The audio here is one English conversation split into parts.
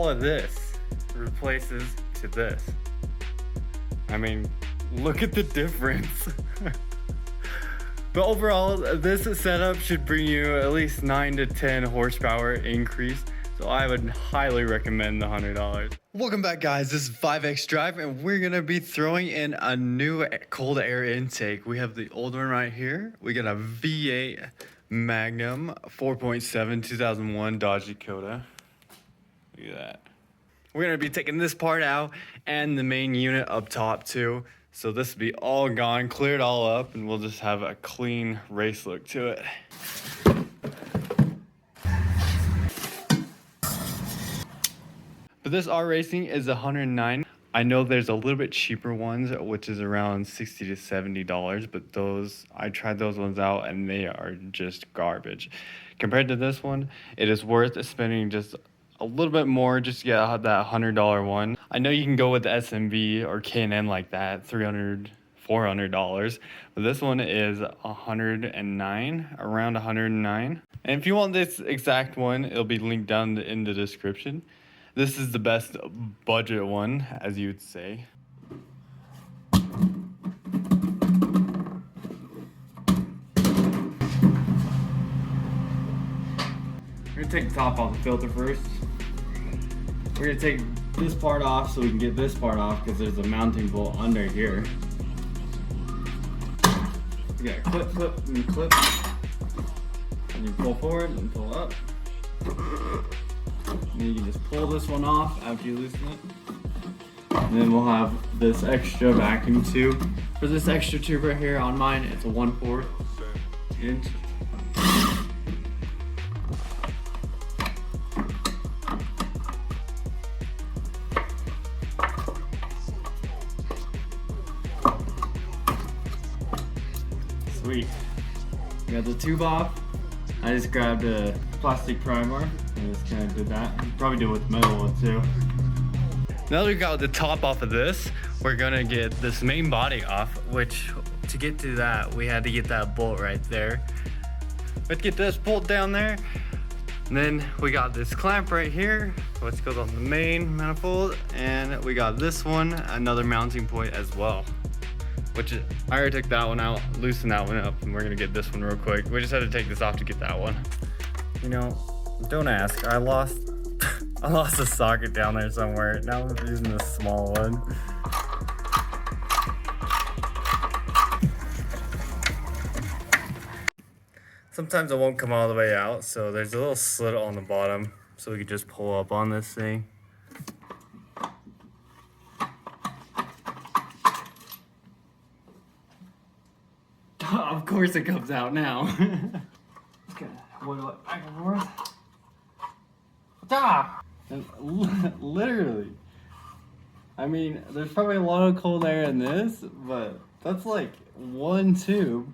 all of this replaces to this. I mean, look at the difference. But overall, this setup should bring you at least 9 to 10 horsepower increase. So I would highly recommend the $100. Welcome back, guys. This is 5X Drive, and we're gonna be throwing in a new cold air intake. We have the old one right here. We got a V8 Magnum 4.7 2001 Dodge Dakota. Look at that. We're gonna be taking this part out and the main unit up top too. So this will be all gone, cleared all up, and we'll just have a clean race look to it. But this R Racing is $109. I know there's a little bit cheaper ones, which is around $60 to $70, but those, I tried those ones out and they are just garbage. Compared to this one, it is worth spending just a little bit more just to get that $100 one. I know you can go with the SMV or K&N like that, $300, $400, but this one is $109, around $109. And if you want this exact one, it'll be linked down in the description. This is the best budget one, as you would say. We're gonna take the top off the filter first. We're gonna take this part off so we can get this part off because there's a mounting bolt under here. You got clip, clip, and clip. And you pull forward and pull up. And then you can just pull this one off after you loosen it. And then we'll have this extra vacuum tube. For this extra tube right here on mine, it's a 1/4 inch. Sweet. We got the tube off. I just grabbed a plastic primer and just kind of did that. Probably do it with metal one too. Now that we got the top off of this, we're gonna get this main body off, which to get to that, we had to get that bolt right there. Let's get this bolt down there. And then we got this clamp right here, which goes on the main manifold. And we got this one, another mounting point as well. Which is, I already took that one out, loosened that one up, and we're gonna get this one real quick. We just had to take this off to get that one. You know, don't ask. I lost a socket down there somewhere. Now I'm using this small one. Sometimes it won't come all the way out, so there's a little slit on the bottom, so we can just pull up on this thing. Of course it comes out now. Okay, wiggle it back and forth. Ah! And literally, I mean, there's probably a lot of cold air in this, but that's like one tube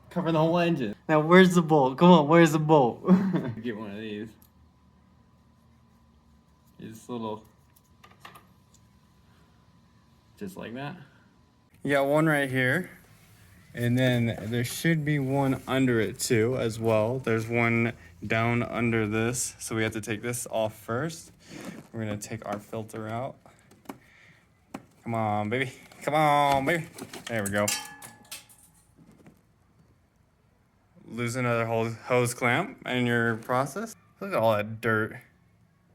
covering the whole engine. Now, where's the bolt? Come on, where's the bolt? Get one of these. These little, just like that. You got one right here, and then there should be one under it too as well. There's one down under this, so we have to take this off first. We're gonna take our filter out. Come on, baby. Come on, baby. There we go. Lose another hose clamp in your process. Look at all that dirt.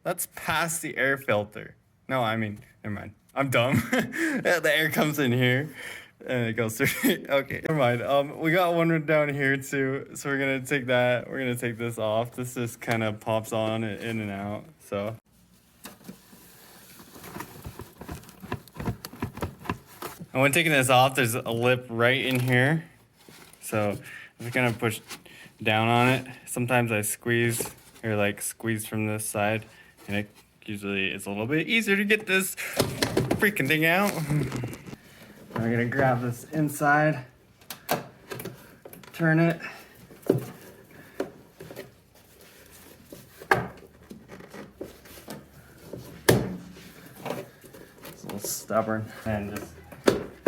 That's past the air filter. No, I mean, never mind. I'm dumb. The air comes in here and it goes through. Okay, never mind. We got one down here too, so we're gonna take that. We're gonna take this off. This just kind of pops on in and out. So. And when taking this off, there's a lip right in here. So if I kind of push down on it, sometimes I squeeze or like squeeze from this side, and it usually it's a little bit easier to get this freaking thing out. I'm gonna grab this inside, turn it. It's a little stubborn and just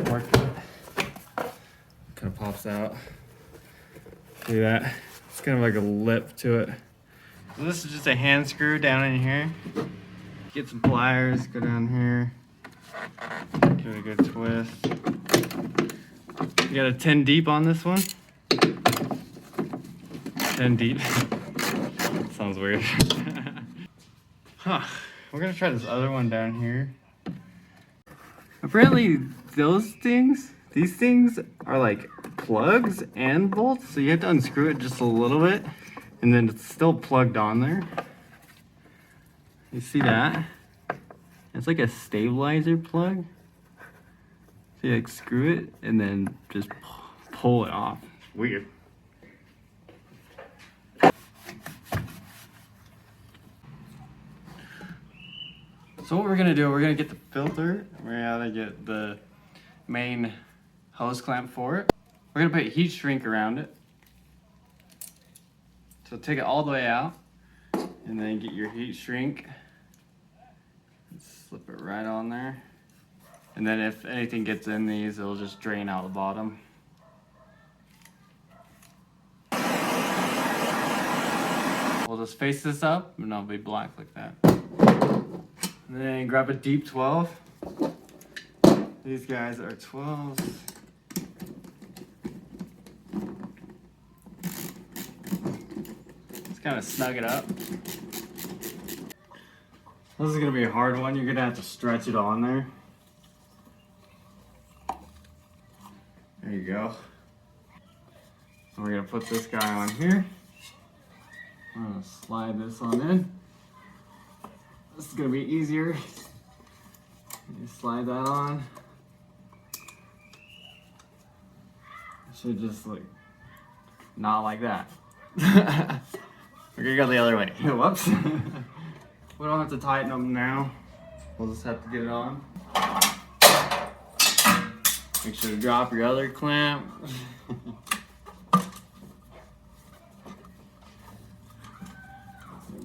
work it. Kind of pops out. See that? It's kind of like a lip to it. So this is just a hand screw down in here. Get some pliers, go down here. Give it a good twist. You got a 10 deep on this one. 10 deep. Sounds weird. Huh. We're gonna try this other one down here. Apparently these things are like plugs and bolts, so you have to unscrew it just a little bit, and then it's still plugged on there. You see that? It's like a stabilizer plug. So you like screw it and then just pull it off. It's weird. So what we're gonna do, we're gonna get the filter. We're gonna get the main hose clamp for it. We're gonna put a heat shrink around it. So take it all the way out and then get your heat shrink. Slip it right on there. And then if anything gets in these, it'll just drain out the bottom. We'll just face this up and it'll be black like that. And then grab a deep 12. These guys are 12s. Just kind of snug it up. This is gonna be a hard one. You're gonna have to stretch it on there. There you go. And we're gonna put this guy on here. I'm gonna slide this on in. This is gonna be easier. You slide that on. It should just like, not like that. We're gonna go the other way. Whoops. We don't have to tighten them now. We'll just have to get it on. Make sure to drop your other clamp.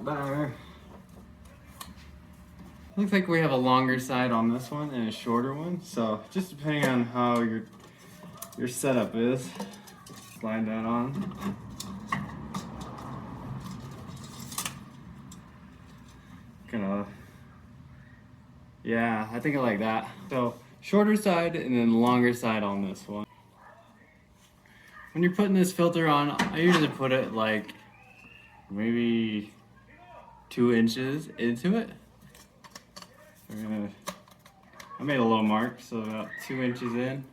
There. Looks like we have a longer side on this one and a shorter one. So just depending on how your setup is, slide that on. Yeah, I think I like that. So shorter side and then longer side on this one. When you're putting this filter on, I usually put it like maybe 2 inches into it. I made a little mark, so about 2 inches in.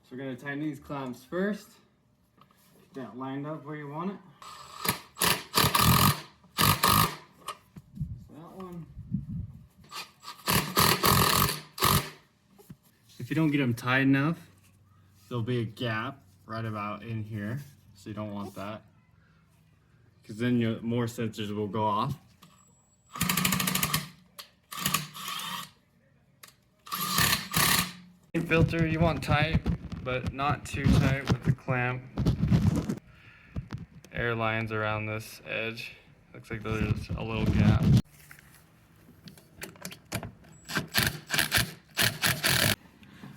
So we're gonna tighten these clamps first. Get that lined up where you want it. If you don't get them tight enough, there'll be a gap right about in here, so you don't want that, because then more sensors will go off. Filter you want tight, but not too tight with the clamp. Air lines around this edge. Looks like there's a little gap.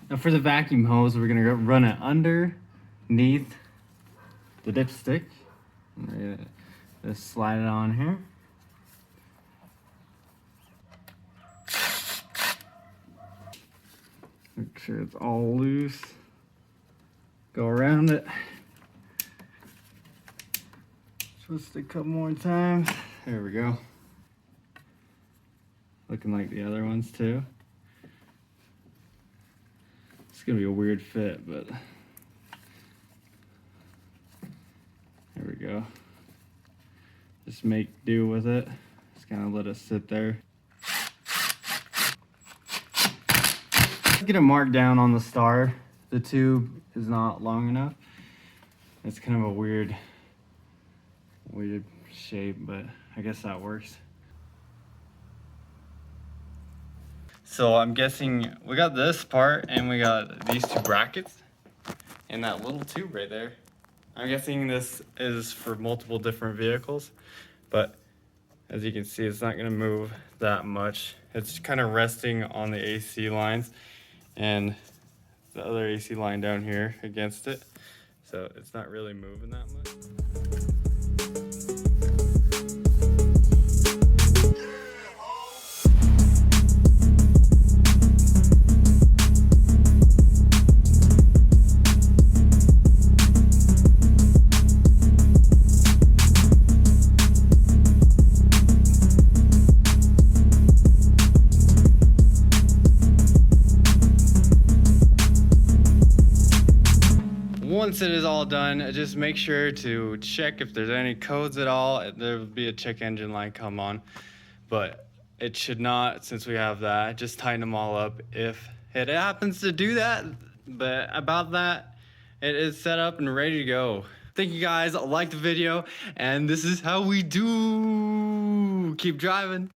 Now for the vacuum hose, we're gonna run it underneath the dipstick. We're gonna just slide it on here. Make sure it's all loose. Go around it. Twist it a couple more times. There we go. Looking like the other ones too. It's gonna be a weird fit, but there we go. Just make do with it. Just kind of let it sit there. Get a mark down on the star. The tube is not long enough. It's kind of a weird shape, but I guess that works. So I'm guessing we got this part and we got these 2 brackets and that little tube right there. I'm guessing this is for multiple different vehicles, but as you can see, it's not gonna move that much. It's kind of resting on the AC lines and the other AC line down here against it. So it's not really moving that much. once it is all done, just make sure to check if there's any codes at all. There will be a check engine light come on, but it should not, since we have that. Just tighten them all up if it happens to do that. But about that, it is set up and ready to go. Thank you guys, like the video, and this is how we do. Keep driving.